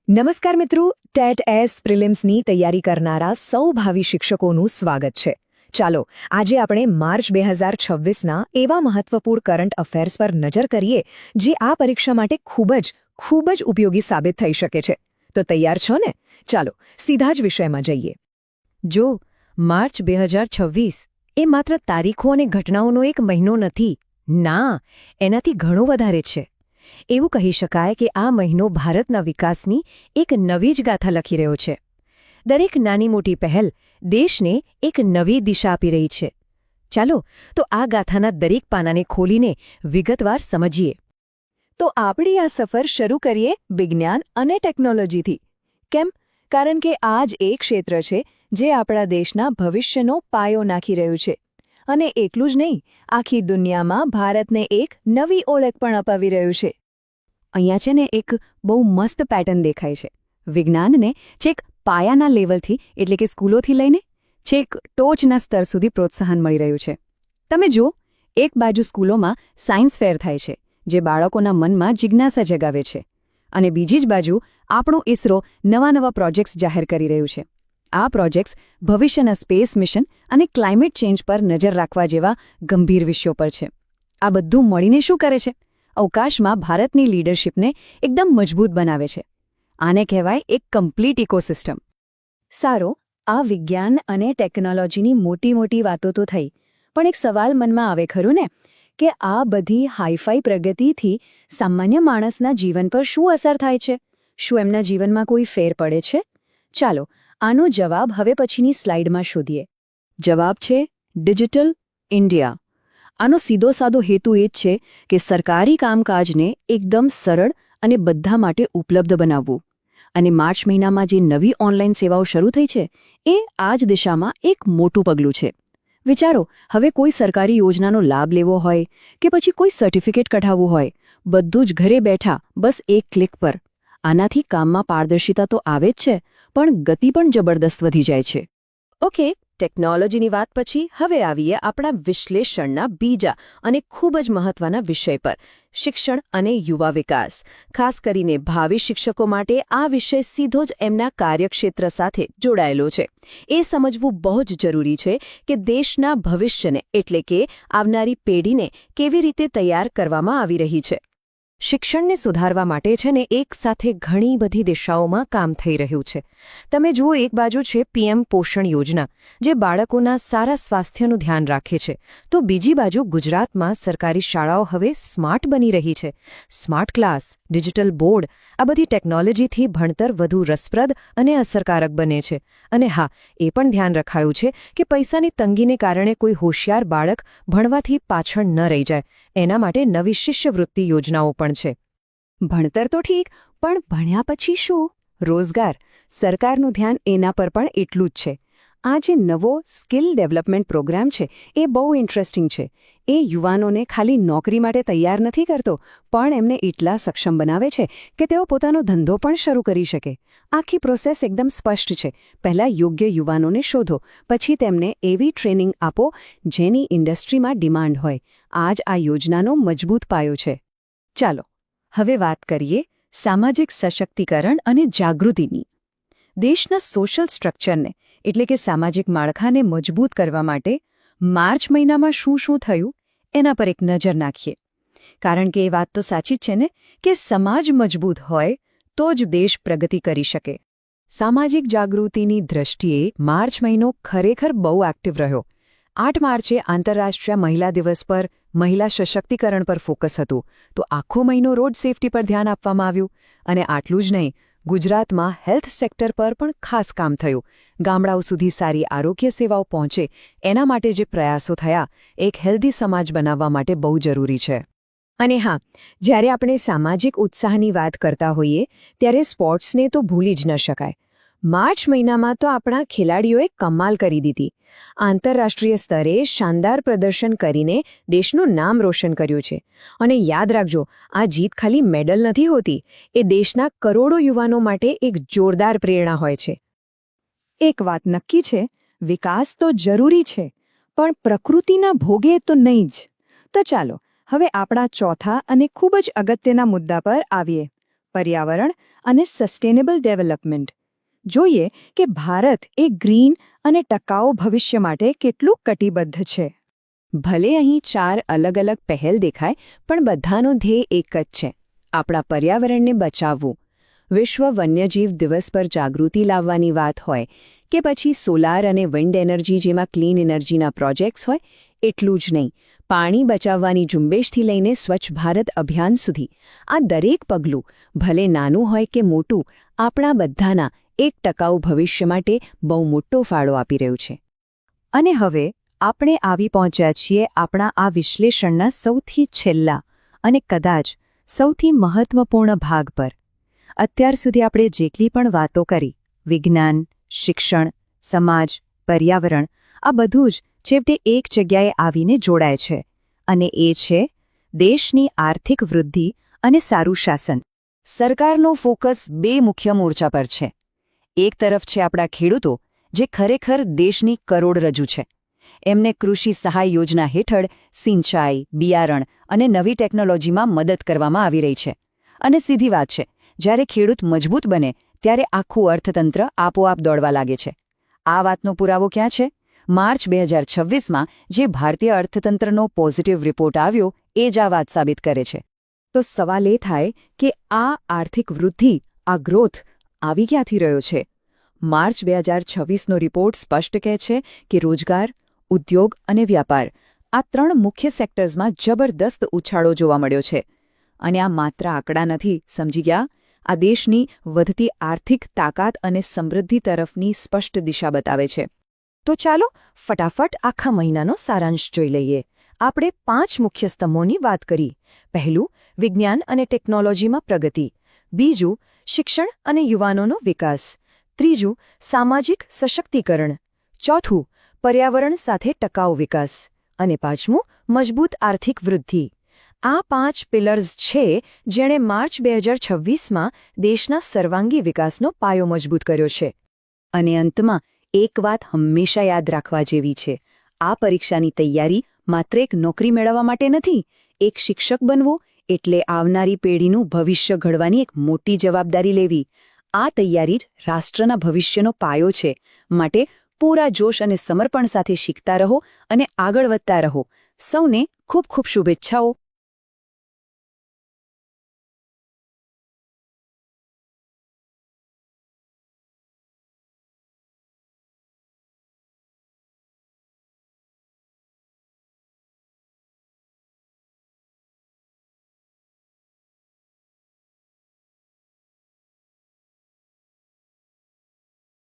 નમસ્કાર મિત્રો, TET S પ્રિલિમ્સની તૈયારી કરનારા સૌ ભાવિ શિક્ષકોનું સ્વાગત છે. ચાલો આજે આપણે માર્ચ 2026ના એવા મહત્વપૂર્ણ કરંટ અફેર્સ પર નજર કરીએ જે આ પરીક્ષા માટે ખૂબ જ ઉપયોગી સાબિત થઈ શકે છે. તો તૈયાર છો ને? ચાલો સીધા જ વિષયમાં જઈએ. જો માર્ચ 2026 એ માત્ર તારીખો અને ઘટનાઓનો એક મહિનો નથી. ના, એનાથી ઘણો વધારે છે. એવું કહી શકાય કે આ મહિનો ભારતના વિકાસની એક નવી જ ગાથા લખી રહ્યો છે. દરેક નાની મોટી પહેલ દેશને એક નવી દિશા આપી રહી છે. ચાલો તો આ ગાથાના દરેક પાનાને ખોલીને વિગતવાર સમજીએ. તો આપણી આ સફર શરૂ કરીએ વિજ્ઞાન અને ટેકનોલોજીથી. કેમ? કારણ કે આ જ એક ક્ષેત્ર છે જે આપણા દેશના ભવિષ્યનો પાયો નાખી રહ્યું છે. અને એટલું જ નહીં, આખી દુનિયામાં ભારતને એક નવી ઓળખ પણ અપાવી રહ્યું છે. અહીંયા છે ને એક બહુ મસ્ત પેટર્ન દેખાય છે. વિજ્ઞાનને છેક પાયાના લેવલથી એટલે કે સ્કૂલોથી લઈને છેક ટોચના સ્તર સુધી પ્રોત્સાહન મળી રહ્યું છે. તમે જુઓ, એક બાજુ સ્કૂલોમાં સાયન્સ ફેર થાય છે જે બાળકોના મનમાં જિજ્ઞાસા જગાવે છે, અને બીજી જ બાજુ આપણું ઇસરો નવા પ્રોજેક્ટ્સ જાહેર કરી રહ્યું છે. આ પ્રોજેક્ટ્સ ભવિષ્યના સ્પેસ મિશન અને ક્લાઇમેટ ચેન્જ પર નજર રાખવા જેવા ગંભીર વિષયો પર છે. આ બધું મળીને શું કરે છે? અવકાશમાં ભારતની લીડરશિપને એકદમ મજબૂત બનાવે છે. આને કહેવાય એક કમ્પ્લીટ ઇકોસિસ્ટમ. સારો, આ વિજ્ઞાન અને ટેકનોલોજીની મોટી વાતો તો થઈ, પણ એક સવાલ મનમાં આવે ખરું ને, કે આ બધી હાઈફાઈ પ્રગતિથી સામાન્ય માણસના જીવન પર શું અસર થાય છે? શું એમના જીવનમાં કોઈ ફેર પડે છે? ચાલો આનો જવાબ હવે પછીની સ્લાઇડમાં શોધીએ. જવાબ છે ડિજિટલ ઇન્ડિયા. આનો સીધો સાદો હેતુ એ જ છે કે સરકારી કામકાજને એકદમ સરળ અને બધા માટે ઉપલબ્ધ બનાવવું. અને માર્ચ મહિનામાં જે નવી ઓનલાઈન સેવાઓ શરૂ થઈ છે એ આ જ દિશામાં એક મોટું પગલું છે. વિચારો, હવે કોઈ સરકારી યોજનાનો લાભ લેવો હોય કે પછી કોઈ સર્ટિફિકેટ કઢાવવું હોય, બધું જ ઘરે બેઠા બસ એક ક્લિક પર. આનાથી કામમાં પારદર્શિતા તો આવે જ છે, પણ ગતિ પણ જબરદસ્ત વધી જાય છે. ઓકે, ટેકનોલોજીની વાત પછી હવે આવીએ આપણા વિશ્લેષણના બીજા અને ખૂબ જ મહત્વના વિષય પર, શિક્ષણ અને યુવા વિકાસ. ખાસ કરીને ભાવિ શિક્ષકો માટે આ વિષય સીધો જ એમના કાર્યક્ષેત્ર સાથે જોડાયેલો છે. એ સમજવું બહુ જ જરૂરી છે કે દેશના ભવિષ્યને એટલે કે આવનારી પેઢીને કેવી રીતે તૈયાર કરવામાં આવી રહી છે. શિક્ષણને સુધારવા માટે છે ને એક સાથે ઘણી બધી દિશાઓમાં કામ થઈ રહ્યું છે. તમે જુઓ, એક બાજુ છે પીએમ પોષણ યોજના, જે બાળકોના સારા સ્વાસ્થ્યનું ધ્યાન રાખે છે, તો બીજી બાજુ ગુજરાતમાં સરકારી શાળાઓ હવે સ્માર્ટ બની રહી છે. સ્માર્ટ ક્લાસ, ડિજિટલ બોર્ડ, આ બધી ટેકનોલોજીથી ભણતર વધુ રસપ્રદ અને અસરકારક બને છે. અને હા, એ પણ ધ્યાન રખાયું છે કે પૈસાની તંગીને કારણે કોઈ હોશિયાર બાળક ભણવાથી પાછળ ન રહી જાય, એના માટે નવી શિષ્યવૃત્તિ યોજનાઓ પણ છે. ભણતર તો ઠીક, પણ ભણ્યા પછી શું? રોજગાર. સરકારનું ધ્યાન એના પર પણ એટલું જ છે. આ જે નવો સ્કિલ ડેવલપમેન્ટ પ્રોગ્રામ છે એ બહુ ઇન્ટરેસ્ટિંગ છે. એ યુવાનોને ખાલી નોકરી માટે તૈયાર નથી કરતો, પણ એમને એટલા સક્ષમ બનાવે છે કે તેઓ પોતાનો ધંધો પણ શરૂ કરી શકે. આખી પ્રોસેસ એકદમ સ્પષ્ટ છે. પહેલાં યોગ્ય યુવાનોને શોધો, પછી તેમને એવી ટ્રેનિંગ આપો જેની ઇન્ડસ્ટ્રીમાં ડિમાન્ડ હોય. આ જ આ યોજનાનો મજબૂત પાયો છે. ચાલો હવે વાત કરીએ સામાજિક સશક્તિકરણ અને જાગૃતિની. દેશના સોશિયલ સ્ટ્રક્ચરને એટલે કે સામાજિક માળખાને મજબૂત કરવા માટે માર્ચ મહિનામાં શું થયું એના પર એક નજર નાખીએ. કારણ કે એ વાત તો સાચી જ છે ને કે સમાજ મજબૂત હોય તો જ દેશ પ્રગતિ કરી શકે. સામાજિક જાગૃતિની દ્રષ્ટિએ માર્ચ મહિનો ખરેખર બહુ એક્ટિવ રહ્યો. 8 માર્ચે આંતરરાષ્ટ્રીય મહિલા દિવસ પર મહિલા સશક્તિકરણ પર ફોકસ હતું, તો આખો મહિનો રોડ સેફટી પર ધ્યાન આપવામાં આવ્યું. અને આટલું જ નહીં, ગુજરાતમાં હેલ્થ સેક્ટર પર પણ ખાસ કામ થયું. ગામડાઓ સુધી સારી આરોગ્ય સેવાઓ પહોંચે એના માટે જે પ્રયાસો થયા, એક હેલ્ધી સમાજ બનાવવા માટે બહુ જરૂરી છે. અને હા, જ્યારે આપણે સામાજિક ઉત્સાહની વાત કરતા હોઈએ ત્યારે સ્પોર્ટ્સને તો ભૂલી જ ન શકાય. માર્ચ મહિનામાં તો આપણા ખેલાડીઓએ કમાલ કરી દીધી. આંતરરાષ્ટ્રીય સ્તરે શાનદાર પ્રદર્શન કરીને દેશનું નામ રોશન કર્યું છે. અને યાદ રાખજો, આ જીત ખાલી મેડલ નથી હોતી, એ દેશના કરોડો યુવાનો માટે એક જોરદાર પ્રેરણા હોય છે. એક વાત નક્કી છે, વિકાસ તો જરૂરી છે, પણ પ્રકૃતિના ભોગે તો નહીં જ. તો ચાલો હવે આપણા ચોથા અને ખૂબ જ અગત્યના મુદ્દા પર આવીએ, પર્યાવરણ અને સસ્ટેનેબલ ડેવલપમેન્ટ. જોઈએ કે ભારત એ ગ્રીન અને ટકાઉ ભવિષ્ય માટે કેટલું કટિબદ્ધ છે. ભલે અહીં 4 અલગ અલગ પહેલ દેખાય, પણ બધાનો ધ્યેય એક જ છે: આપણા પર્યાવરણને બચાવવું. વિશ્વ વન્યજીવ દિવસ પર જાગૃતિ લાવવાની વાત હોય કે પછી સોલાર અને વિન્ડ એનર્જી જેવા ક્લીન એનર્જીના પ્રોજેક્ટ્સ હોય, એટલું જ નહીં, પાણી બચાવવાની ઝુંબેશથી લઈને સ્વચ્છ ભારત અભિયાન સુધી આ દરેક પગલું, ભલે નાનું હોય કે મોટું, આપણા બધાના એક ટકાઉ ભવિષ્ય માટે બહુ મોટો ફાળો આપી રહ્યું છે. અને હવે આપણે આવી પહોંચ્યા છીએ આપણા આ વિશ્લેષણના સૌથી છેલ્લા અને કદાચ સૌથી મહત્વપૂર્ણ ભાગ પર. અત્યાર સુધી આપણે જેટલી પણ વાતો કરી, વિજ્ઞાન, શિક્ષણ, સમાજ, પર્યાવરણ, આ બધું જ છેવટે એક જગ્યાએ આવીને જોડાય છે, અને એ છે દેશની આર્થિક વૃદ્ધિ અને સારું શાસન. સરકારનો ફોકસ 2 મુખ્ય મોરચા પર છે. એક તરફ છે આપણા ખેડૂતો, જે ખરેખર દેશની કરોડરજ્જુ છે. એમને કૃષિ સહાય યોજના હેઠળ સિંચાઈ, બિયારણ અને નવી ટેકનોલોજીમાં મદદ કરવામાં આવી રહી છે. અને સીધી વાત છે, જ્યારે ખેડૂત મજબૂત બને ત્યારે આખું અર્થતંત્ર આપોઆપ દોડવા લાગે છે. આ વાતનો પુરાવો ક્યાં છે? માર્ચ 2026માં જે ભારતીય અર્થતંત્રનો પોઝિટિવ રિપોર્ટ આવ્યો એ જ આ વાત સાબિત કરે છે. તો સવાલ એ થાય કે આ આર્થિક વૃદ્ધિ, આ ગ્રોથ આવી ક્યાંથી રહ્યો છે? માર્ચ 2026નો રિપોર્ટ સ્પષ્ટ કહે છે કે રોજગાર, ઉદ્યોગ અને વ્યાપાર, આ 3 મુખ્ય સેક્ટર્સમાં જબરદસ્ત ઉછાળો જોવા મળ્યો છે. અને આ માત્ર આંકડા નથી, સમજી ગયા? આ દેશની વધતી આર્થિક તાકાત અને સમૃદ્ધિ તરફની સ્પષ્ટ દિશા બતાવે છે. તો ચાલો ફટાફટ આખા મહિનાનો સારાંશ જોઈ લઈએ. આપણે 5 મુખ્ય સ્તંભોની વાત કરી. પહેલું, વિજ્ઞાન અને ટેકનોલોજીમાં પ્રગતિ. બીજું, શિક્ષણ અને યુવાનોનો વિકાસ. ત્રીજું, સામાજિક સશક્તિકરણ. ચોથું, પર્યાવરણ સાથે ટકાઉ વિકાસ. અને પાંચમું, મજબૂત આર્થિક વૃદ્ધિ. આ 5 પિલર્સ છે જેણે માર્ચ 2026માં દેશના સર્વાંગી વિકાસનો પાયો મજબૂત કર્યો છે. અને અંતમાં એક વાત હંમેશા યાદ રાખવા જેવી છે: આ પરીક્ષાની તૈયારી માત્ર એક નોકરી મેળવવા માટે નથી. એક શિક્ષક બનવો એટલે આવનારી પેઢીનું ભવિષ્ય ઘડવાની એક મોટી જવાબદારી લેવી. આ તૈયારી જ રાષ્ટ્રના ભવિષ્યનો પાયો છે. માટે પૂરા જોશ અને સમર્પણ સાથે શીખતા રહો અને આગળ વધતા રહો. સૌને ખૂબ ખૂબ શુભેચ્છાઓ.